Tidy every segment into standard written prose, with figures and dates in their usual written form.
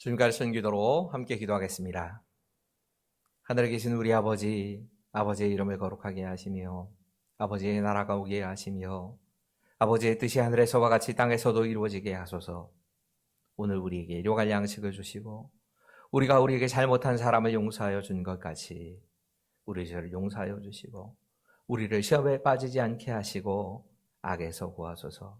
주님과 선기도로 함께 기도하겠습니다. 하늘에 계신 우리 아버지, 아버지의 이름을 거룩하게 하시며 아버지의 나라가 오게 하시며 아버지의 뜻이 하늘에서와 같이 땅에서도 이루어지게 하소서. 오늘 우리에게 일용할 양식을 주시고 우리가 우리에게 잘못한 사람을 용서하여 준 것 같이 우리 죄를 용서하여 주시고 우리를 시험에 빠지지 않게 하시고 악에서 구하소서.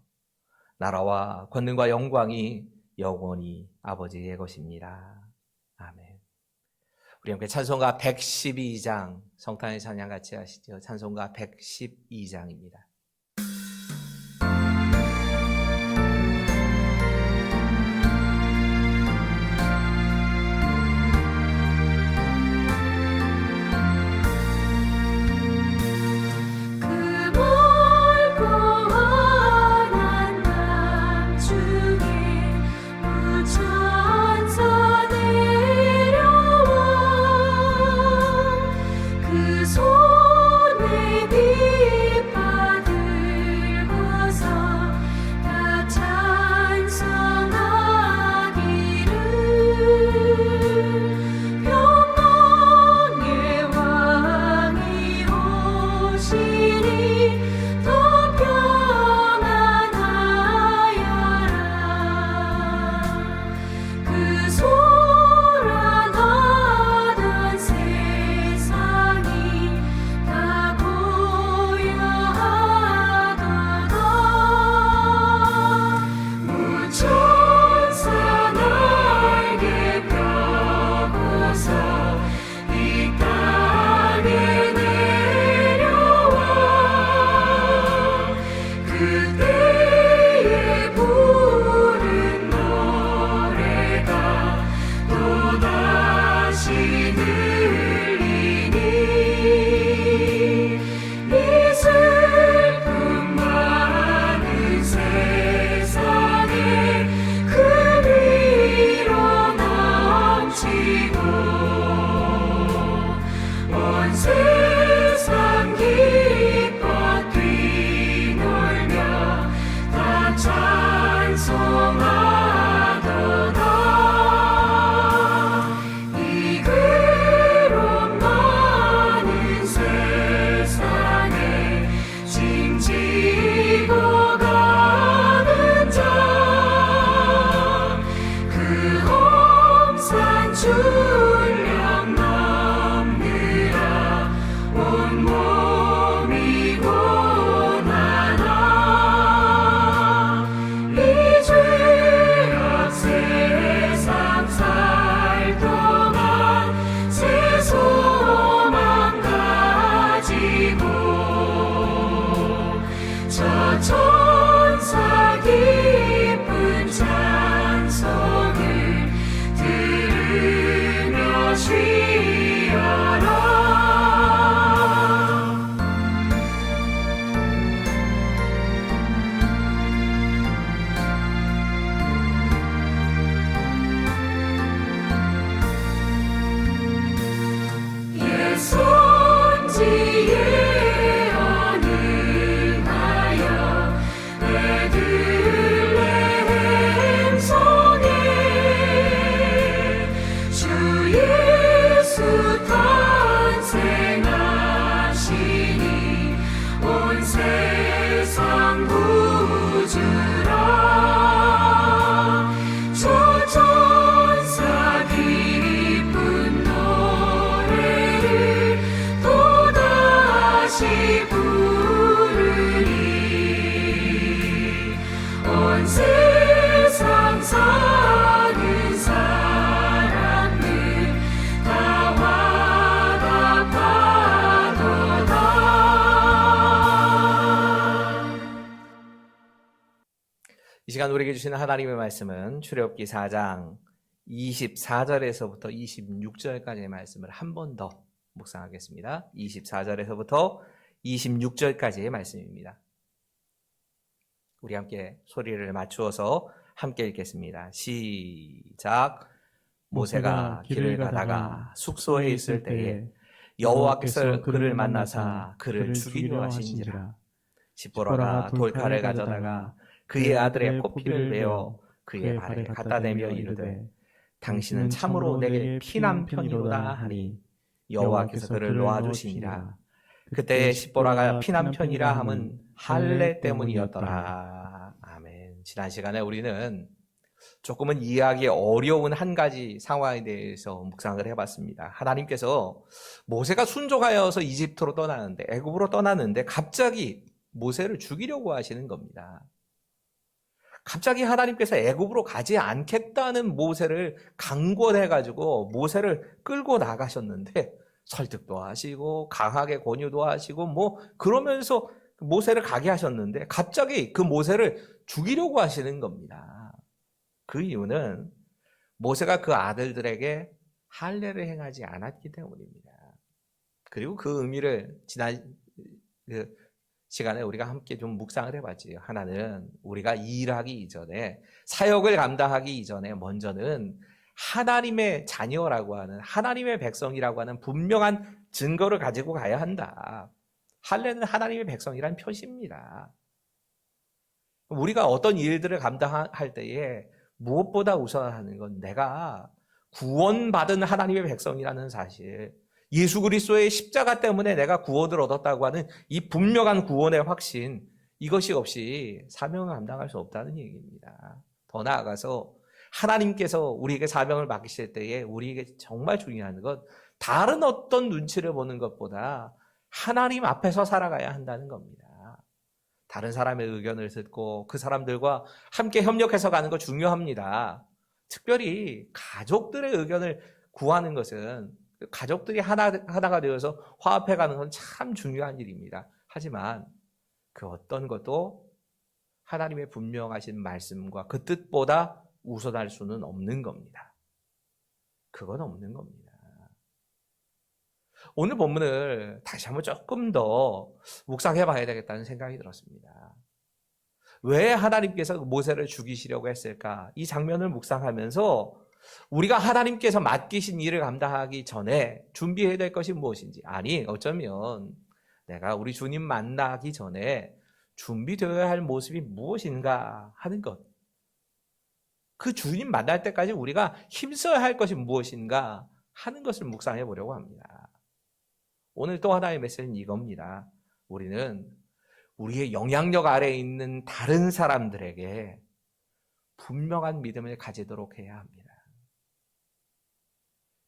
나라와 권능과 영광이 영원히 아버지의 것입니다. 아멘. 우리 함께 찬송가 112장 성탄의 찬양 같이 하시죠. 찬송가 112장입니다. 이 시간 우리에게 주시는 하나님의 말씀은 출애굽기 4장 24절에서부터 26절까지의 말씀을 한 번 더 묵상하겠습니다. 24절에서부터 26절까지의 말씀입니다. 우리 함께 소리를 맞추어서 함께 읽겠습니다. 시작. 모세가 길을 가다가 숙소에 있을 때에 여호와께서 그를 만나사 그를 죽이려 하신지라. 십보라가 돌칼을 가져다가 그의 아들의 포피를 베어 그의 발에 갖다 대며 이르되 당신은 참으로 내게 피난편이로다 하니 여호와께서 그를 놓아주시니라. 그때 십보라가 피난편이라 함은 할례 때문이었더라. 아멘. 지난 시간에 우리는 조금은 이해하기 어려운 한 가지 상황에 대해서 묵상을 해봤습니다. 하나님께서 모세가 순종하여서 이집트로 떠나는데, 애굽으로 떠나는데 갑자기 모세를 죽이려고 하시는 겁니다. 갑자기 하나님께서 애굽으로 가지 않겠다는 모세를 강권해가지고 모세를 끌고 나가셨는데, 설득도 하시고 강하게 권유도 하시고 그러면서 모세를 가게 하셨는데 갑자기 그 모세를 죽이려고 하시는 겁니다. 그 이유는 모세가 그 아들들에게 할례를 행하지 않았기 때문입니다. 그리고 그 의미를 지난 시간에 우리가 함께 좀 묵상을 해봤지요. 하나는 우리가 일하기 이전에, 사역을 감당하기 이전에 먼저는 하나님의 자녀라고 하는, 하나님의 백성이라고 하는 분명한 증거를 가지고 가야 한다. 할례는 하나님의 백성이란 표시입니다. 우리가 어떤 일들을 감당할 때에 무엇보다 우선하는 건 내가 구원받은 하나님의 백성이라는 사실, 예수 그리스도의 십자가 때문에 내가 구원을 얻었다고 하는 이 분명한 구원의 확신, 이것이 없이 사명을 감당할 수 없다는 얘기입니다. 더 나아가서 하나님께서 우리에게 사명을 맡기실 때에 우리에게 정말 중요한 건 다른 어떤 눈치를 보는 것보다 하나님 앞에서 살아가야 한다는 겁니다. 다른 사람의 의견을 듣고 그 사람들과 함께 협력해서 가는 거 중요합니다. 특별히 가족들의 의견을 구하는 것은, 가족들이 하나가 되어서 화합해가는 건 참 중요한 일입니다. 하지만 그 어떤 것도 하나님의 분명하신 말씀과 그 뜻보다 우선할 수는 없는 겁니다. 그건 없는 겁니다. 오늘 본문을 다시 한번 조금 더 묵상해 봐야 되겠다는 생각이 들었습니다. 왜 하나님께서 모세를 죽이시려고 했을까? 이 장면을 묵상하면서 우리가 하나님께서 맡기신 일을 감당하기 전에 준비해야 될 것이 무엇인지, 아니 어쩌면 내가 우리 주님 만나기 전에 준비되어야 할 모습이 무엇인가 하는 것, 그 주님 만날 때까지 우리가 힘써야 할 것이 무엇인가 하는 것을 묵상해 보려고 합니다. 오늘 또 하나의 메시지는 이겁니다. 우리는 우리의 영향력 아래에 있는 다른 사람들에게 분명한 믿음을 가지도록 해야 합니다.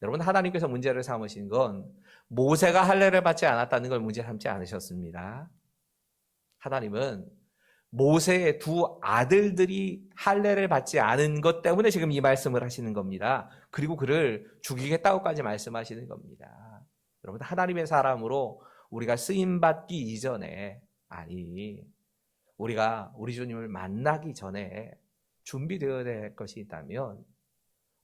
여러분, 하나님께서 문제를 삼으신 건 모세가 할례를 받지 않았다는 걸 문제 삼지 않으셨습니다. 하나님은 모세의 두 아들들이 할례를 받지 않은 것 때문에 지금 이 말씀을 하시는 겁니다. 그리고 그를 죽이겠다고까지 말씀하시는 겁니다. 여러분, 하나님의 사람으로 우리가 쓰임받기 이전에, 아니 우리가 우리 주님을 만나기 전에 준비되어야 될 것이 있다면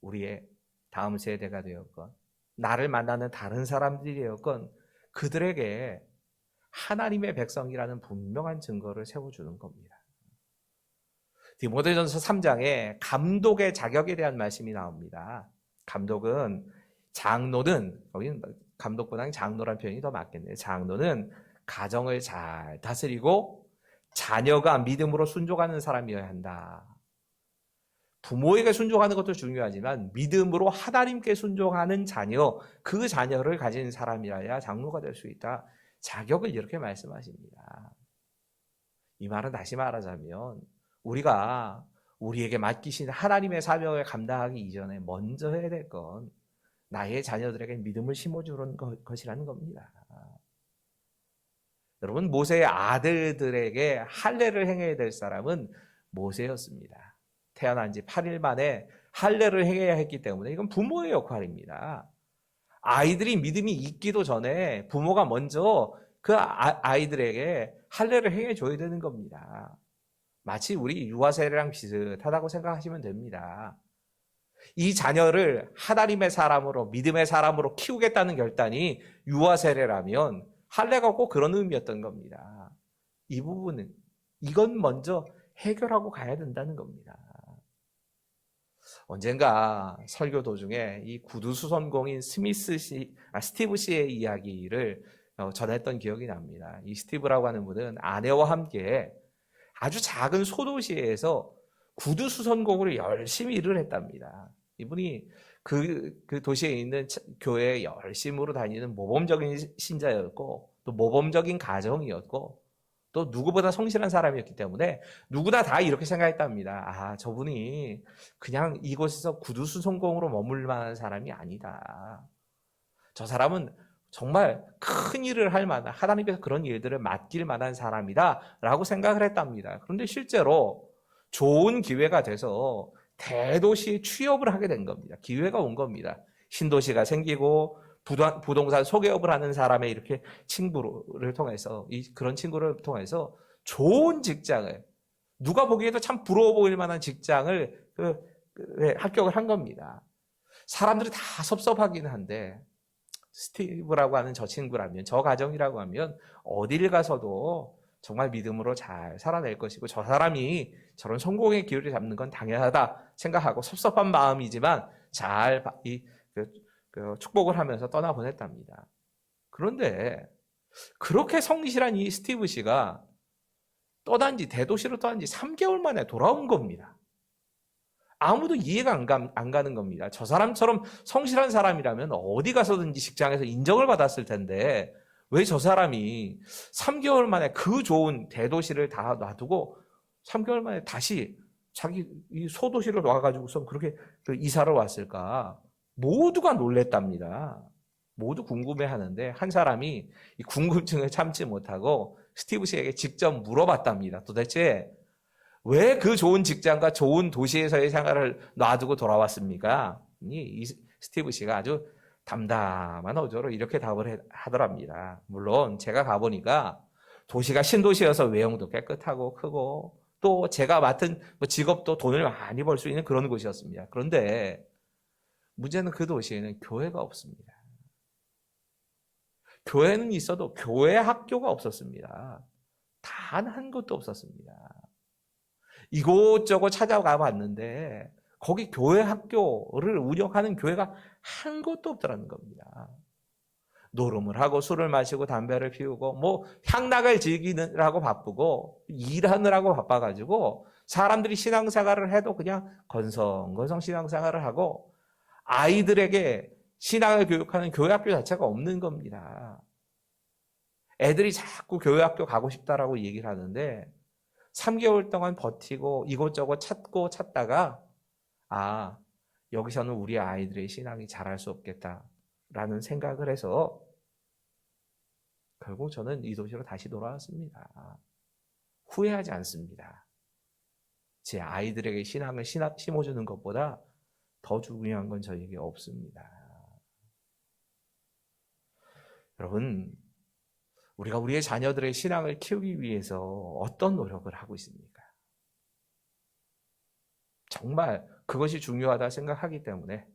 우리의 다음 세대가 되었건 나를 만나는 다른 사람들이 되었건 그들에게 하나님의 백성이라는 분명한 증거를 세워주는 겁니다. 디모데전서 3장에 감독의 자격에 대한 말씀이 나옵니다. 감독은, 장로는, 여기는 감독보다는 장로란 표현이 더 맞겠네요. 장로는 가정을 잘 다스리고 자녀가 믿음으로 순종하는 사람이어야 한다. 부모에게 순종하는 것도 중요하지만 믿음으로 하나님께 순종하는 자녀, 그 자녀를 가진 사람이라야 장로가 될 수 있다. 자격을 이렇게 말씀하십니다. 이 말은 다시 말하자면 우리가 우리에게 맡기신 하나님의 사명을 감당하기 이전에 먼저 해야 될 건 나의 자녀들에게 믿음을 심어주는 것이라는 겁니다. 여러분, 모세의 아들들에게 할례를 행해야 될 사람은 모세였습니다. 태어난 지 8일 만에 할례를 행해야 했기 때문에 이건 부모의 역할입니다. 아이들이 믿음이 있기도 전에 부모가 먼저 그 아이들에게 할례를 행해 줘야 되는 겁니다. 마치 우리 유아 세례랑 비슷하다고 생각하시면 됩니다. 이 자녀를 하나님의 사람으로, 믿음의 사람으로 키우겠다는 결단이 유아 세례라면 할례가 꼭 그런 의미였던 겁니다. 이 부분은, 이건 먼저 해결하고 가야 된다는 겁니다. 언젠가 설교 도중에 이 구두수선공인 스티브 씨의 이야기를 전했던 기억이 납니다. 이 스티브라고 하는 분은 아내와 함께 아주 작은 소도시에서 구두수선공으로 열심히 일을 했답니다. 이분이 그 도시에 있는 교회에 열심으로 다니는 모범적인 신자였고, 또 모범적인 가정이었고, 또 누구보다 성실한 사람이었기 때문에 누구나 다 이렇게 생각했답니다. 아, 저분이 그냥 이곳에서 구두수성공으로 머물 만한 사람이 아니다. 저 사람은 정말 큰 일을 할 만한, 하나님께서 그런 일들을 맡길 만한 사람이다 라고 생각을 했답니다. 그런데 실제로 좋은 기회가 돼서 대도시 취업을 하게 된 겁니다. 기회가 온 겁니다. 신도시가 생기고 부동산 소개업을 하는 사람의 이렇게 친구를 통해서, 그런 친구를 통해서 좋은 직장을, 누가 보기에도 참 부러워 보일 만한 직장을 합격을 한 겁니다. 사람들이 다 섭섭하긴 한데, 스티브라고 하는 저 친구라면, 저 가정이라고 하면 어딜 가서도 정말 믿음으로 잘 살아낼 것이고, 저 사람이 저런 성공의 기회를 잡는 건 당연하다 생각하고 섭섭한 마음이지만 잘 축복을 하면서 떠나보냈답니다. 그런데 그렇게 성실한 이 스티브 씨가 대도시로 떠난 지 3개월 만에 돌아온 겁니다. 아무도 이해가 안 가는 겁니다. 저 사람처럼 성실한 사람이라면 어디 가서든지 직장에서 인정을 받았을 텐데, 왜 저 사람이 3개월 만에 그 좋은 대도시를 다 놔두고 3개월 만에 다시 자기 이 소도시를 와가지고서 그렇게 이사를 왔을까? 모두가 놀랬답니다. 모두 궁금해하는데, 한 사람이 이 궁금증을 참지 못하고 스티브 씨에게 직접 물어봤답니다. 도대체 왜 그 좋은 직장과 좋은 도시에서의 생활을 놔두고 돌아왔습니까? 이 스티브 씨가 아주 담담한 어조로 이렇게 답을 하더랍니다. 물론 제가 가보니까 도시가 신도시여서 외형도 깨끗하고 크고, 또 제가 맡은 직업도 돈을 많이 벌 수 있는 그런 곳이었습니다. 그런데 문제는 그 도시에는 교회가 없습니다. 교회는 있어도 교회 학교가 없었습니다. 단 한 곳도 없었습니다. 이곳저곳 찾아가 봤는데 거기 교회 학교를 운영하는 교회가 한 곳도 없더라는 겁니다. 노름을 하고 술을 마시고 담배를 피우고 향락을 즐기느라고 바쁘고 일하느라고 바빠가지고 사람들이 신앙생활을 해도 그냥 건성건성 신앙생활을 하고, 아이들에게 신앙을 교육하는 교회학교 자체가 없는 겁니다. 애들이 자꾸 교회학교 가고 싶다라고 얘기를 하는데 3개월 동안 버티고 이곳저곳 찾다가, 아, 여기서는 우리 아이들의 신앙이 자랄 수 없겠다라는 생각을 해서 결국 저는 이 도시로 다시 돌아왔습니다. 후회하지 않습니다. 제 아이들에게 신앙을 심어주는 것보다 더 중요한 건 저에게 없습니다. 여러분, 우리가 우리의 자녀들의 신앙을 키우기 위해서 어떤 노력을 하고 있습니까? 정말 그것이 중요하다 생각하기 때문에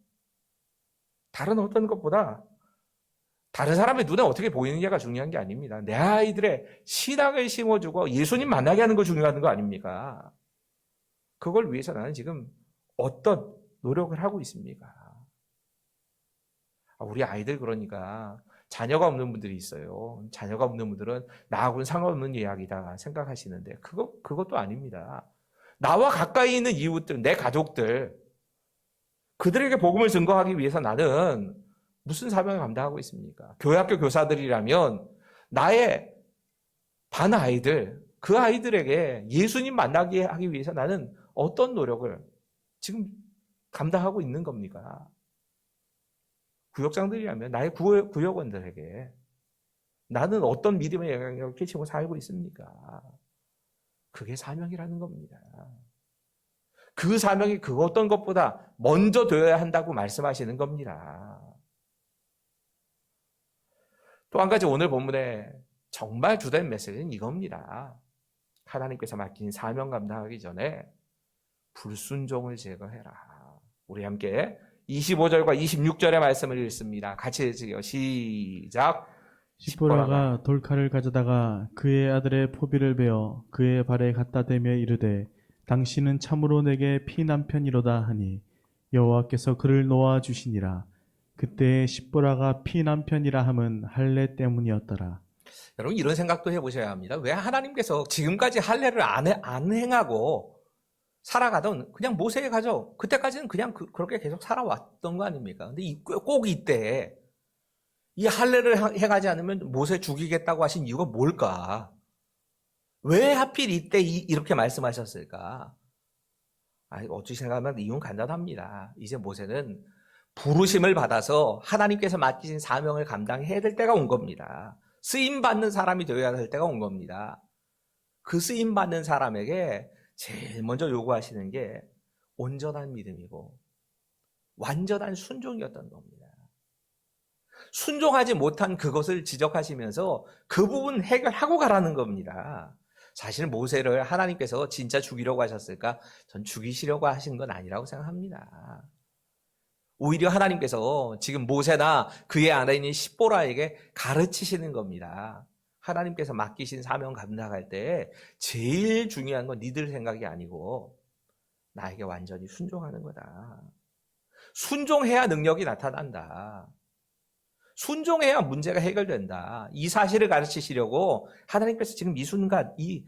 다른 어떤 것보다 다른 사람의 눈에 어떻게 보이느냐가 중요한 게 아닙니다. 내 아이들의 신앙을 심어주고 예수님 만나게 하는 거 중요한 거 아닙니까? 그걸 위해서 나는 지금 어떤 노력을 하고 있습니까? 우리 아이들, 그러니까 자녀가 없는 분들이 있어요. 자녀가 없는 분들은 나하고는 상관없는 이야기다 생각하시는데 그것도 아닙니다. 나와 가까이 있는 이웃들, 내 가족들, 그들에게 복음을 증거하기 위해서 나는 무슨 사명을 감당하고 있습니까? 교회학교 교사들이라면 나의 반 아이들, 그 아이들에게 예수님 만나게 하기 위해서 나는 어떤 노력을 지금 감당하고 있는 겁니까? 구역장들이라면 나의 구역원들에게 나는 어떤 믿음의 영향력을 끼치고 살고 있습니까? 그게 사명이라는 겁니다. 그 사명이 그 어떤 것보다 먼저 되어야 한다고 말씀하시는 겁니다. 또 한 가지, 오늘 본문에 정말 주된 메시지는 이겁니다. 하나님께서 맡긴 사명 감당하기 전에 불순종을 제거해라. 우리 함께 25절과 26절의 말씀을 읽습니다. 같이 읽으세요. 시작. 십보라가 돌칼을 가져다가 그의 아들의 포비를 베어 그의 발에 갖다 대며 이르되 당신은 참으로 내게 피난편이로다 하니 여호와께서 그를 놓아 주시니라. 그때의 십보라가 피난편이라 함은 할례 때문이었더라. 여러분, 이런 생각도 해보셔야 합니다. 왜 하나님께서 지금까지 할례를 안 행하고 살아가던 그냥 모세의 가족, 그때까지는 그냥 그렇게 계속 살아왔던 거 아닙니까? 근데 꼭 이때 이 할례를 행하지 않으면 모세 죽이겠다고 하신 이유가 뭘까? 왜 하필 이때 이렇게 말씀하셨을까? 어찌 생각하면 이유는 간단합니다. 이제 모세는 부르심을 받아서 하나님께서 맡기신 사명을 감당해야 될 때가 온 겁니다. 쓰임받는 사람이 되어야 될 때가 온 겁니다. 그 쓰임받는 사람에게 제일 먼저 요구하시는 게 온전한 믿음이고 완전한 순종이었던 겁니다. 순종하지 못한 그것을 지적하시면서 그 부분 해결하고 가라는 겁니다. 사실 모세를 하나님께서 진짜 죽이려고 하셨을까? 전 죽이시려고 하신 건 아니라고 생각합니다. 오히려 하나님께서 지금 모세나 그의 아내인 십보라에게 가르치시는 겁니다. 하나님께서 맡기신 사명 감당할 때 제일 중요한 건 니들 생각이 아니고 나에게 완전히 순종하는 거다. 순종해야 능력이 나타난다. 순종해야 문제가 해결된다. 이 사실을 가르치시려고 하나님께서 지금 이 순간 이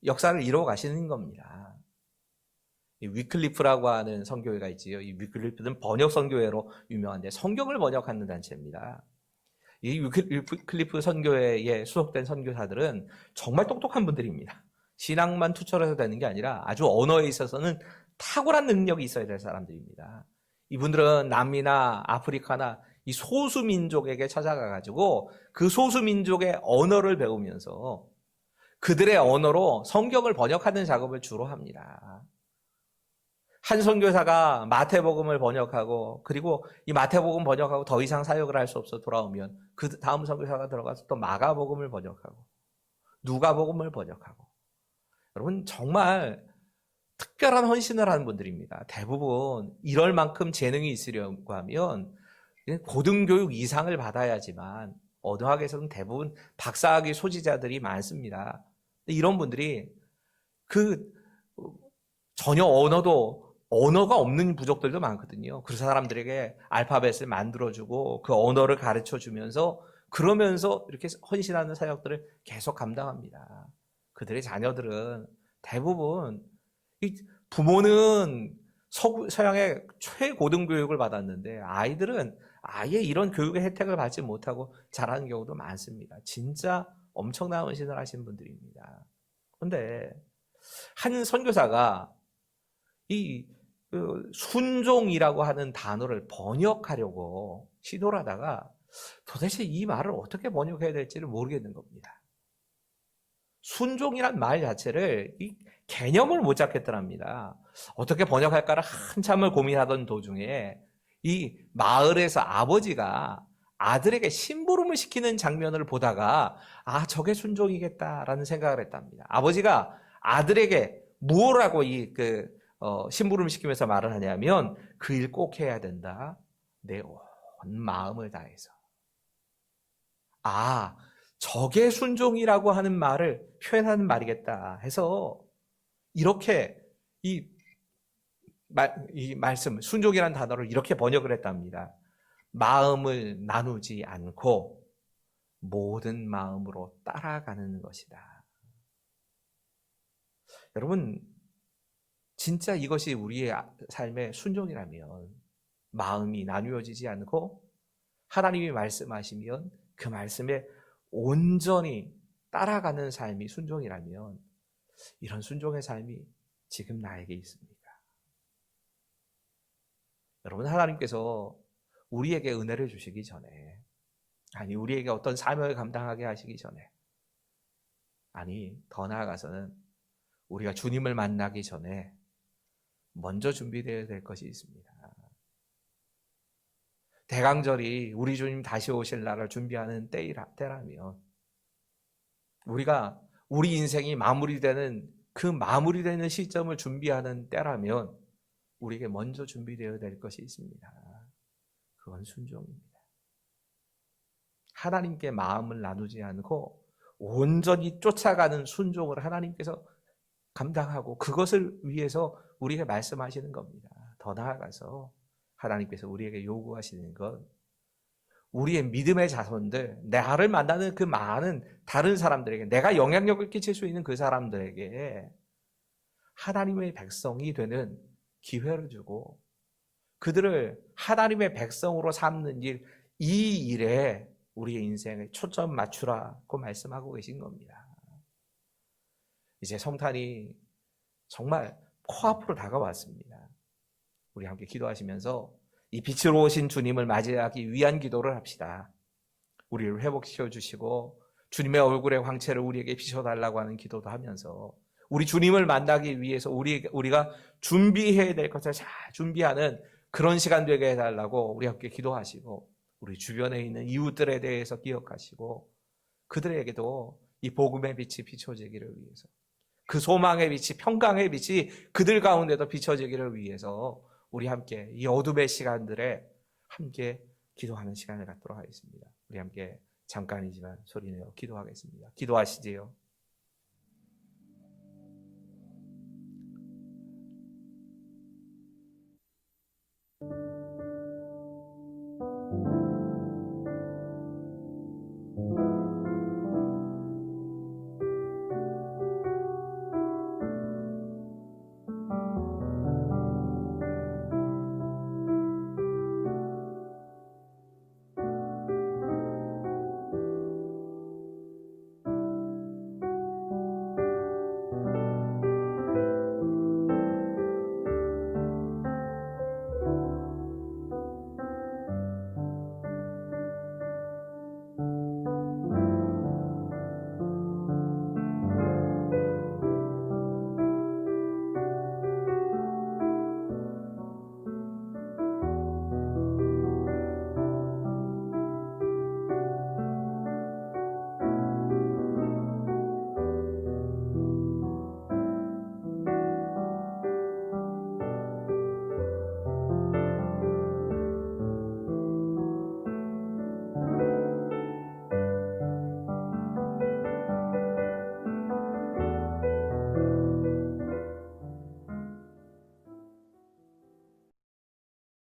역사를 이루어 가시는 겁니다. 이 위클리프라고 하는 선교회가 있지요. 이 위클리프는 번역 선교회로 유명한데 성경을 번역하는 단체입니다. 이 위클리프 선교회에 수속된 선교사들은 정말 똑똑한 분들입니다. 신앙만 투철해서 되는 게 아니라 아주 언어에 있어서는 탁월한 능력이 있어야 될 사람들입니다. 이분들은 남미나 아프리카나 이 소수민족에게 찾아가가지고 그 소수민족의 언어를 배우면서 그들의 언어로 성경을 번역하는 작업을 주로 합니다. 한 선교사가 마태복음을 번역하고 그리고 이 마태복음 번역하고 더 이상 사역을 할 수 없어 돌아오면 그 다음 선교사가 들어가서 또 마가복음을 번역하고 누가복음을 번역하고 여러분 정말 특별한 헌신을 하는 분들입니다. 대부분 이럴 만큼 재능이 있으려고 하면 고등교육 이상을 받아야지만 어학에서는 대부분 박사학위 소지자들이 많습니다. 이런 분들이 전혀 언어가 없는 부족들도 많거든요. 그 사람들에게 알파벳을 만들어주고 그 언어를 가르쳐주면서 그러면서 이렇게 헌신하는 사역들을 계속 감당합니다. 그들의 자녀들은 대부분 부모는 서양의 최고등교육을 받았는데 아이들은 아예 이런 교육의 혜택을 받지 못하고 자라는 경우도 많습니다. 진짜 엄청난 헌신을 하신 분들입니다. 그런데 한 선교사가 이 순종이라고 하는 단어를 번역하려고 시도를 하다가 도대체 이 말을 어떻게 번역해야 될지를 모르겠는 겁니다. 순종이란 말 자체를 이 개념을 못 잡겠더랍니다. 어떻게 번역할까를 한참을 고민하던 도중에 이 마을에서 아버지가 아들에게 심부름을 시키는 장면을 보다가 저게 순종이겠다라는 생각을 했답니다. 아버지가 아들에게 무엇라고 심부름을 시키면서 말을 하냐면 그 일 꼭 해야 된다. 내 온 마음을 다해서. 저게 순종이라고 하는 말을 표현하는 말이겠다 해서 이렇게 이 말씀, 순종이라는 단어를 이렇게 번역을 했답니다. 마음을 나누지 않고 모든 마음으로 따라가는 것이다. 여러분, 진짜 이것이 우리의 삶의 순종이라면 마음이 나누어지지 않고 하나님이 말씀하시면 그 말씀에 온전히 따라가는 삶이 순종이라면 이런 순종의 삶이 지금 나에게 있습니다. 여러분, 하나님께서 우리에게 은혜를 주시기 전에 우리에게 어떤 사명을 감당하게 하시기 전에 더 나아가서는 우리가 주님을 만나기 전에 먼저 준비되어야 될 것이 있습니다. 대강절이 우리 주님 다시 오실 날을 준비하는 때라면 우리가 우리 인생이 마무리되는 그 마무리되는 시점을 준비하는 때라면 우리에게 먼저 준비되어야 될 것이 있습니다. 그건 순종입니다. 하나님께 마음을 나누지 않고 온전히 쫓아가는 순종을 하나님께서 감당하고 그것을 위해서 우리에게 말씀하시는 겁니다. 더 나아가서 하나님께서 우리에게 요구하시는 건 우리의 믿음의 자손들, 나를 만나는 그 많은 다른 사람들에게 내가 영향력을 끼칠 수 있는 그 사람들에게 하나님의 백성이 되는 기회를 주고 그들을 하나님의 백성으로 삼는 일, 이 일에 우리의 인생에 초점 맞추라고 말씀하고 계신 겁니다. 이제 성탄이 정말 코앞으로 다가왔습니다. 우리 함께 기도하시면서 이 빛으로 오신 주님을 맞이하기 위한 기도를 합시다. 우리를 회복시켜 주시고 주님의 얼굴의 광채를 우리에게 비춰달라고 하는 기도도 하면서 우리 주님을 만나기 위해서 우리가 준비해야 될 것을 잘 준비하는 그런 시간 되게 해달라고 우리 함께 기도하시고 우리 주변에 있는 이웃들에 대해서 기억하시고 그들에게도 이 복음의 빛이 비춰지기를 위해서 그 소망의 빛이 평강의 빛이 그들 가운데도 비춰지기를 위해서 우리 함께 이 어둠의 시간들에 함께 기도하는 시간을 갖도록 하겠습니다. 우리 함께 잠깐이지만 소리내어 기도하겠습니다. 기도하시지요.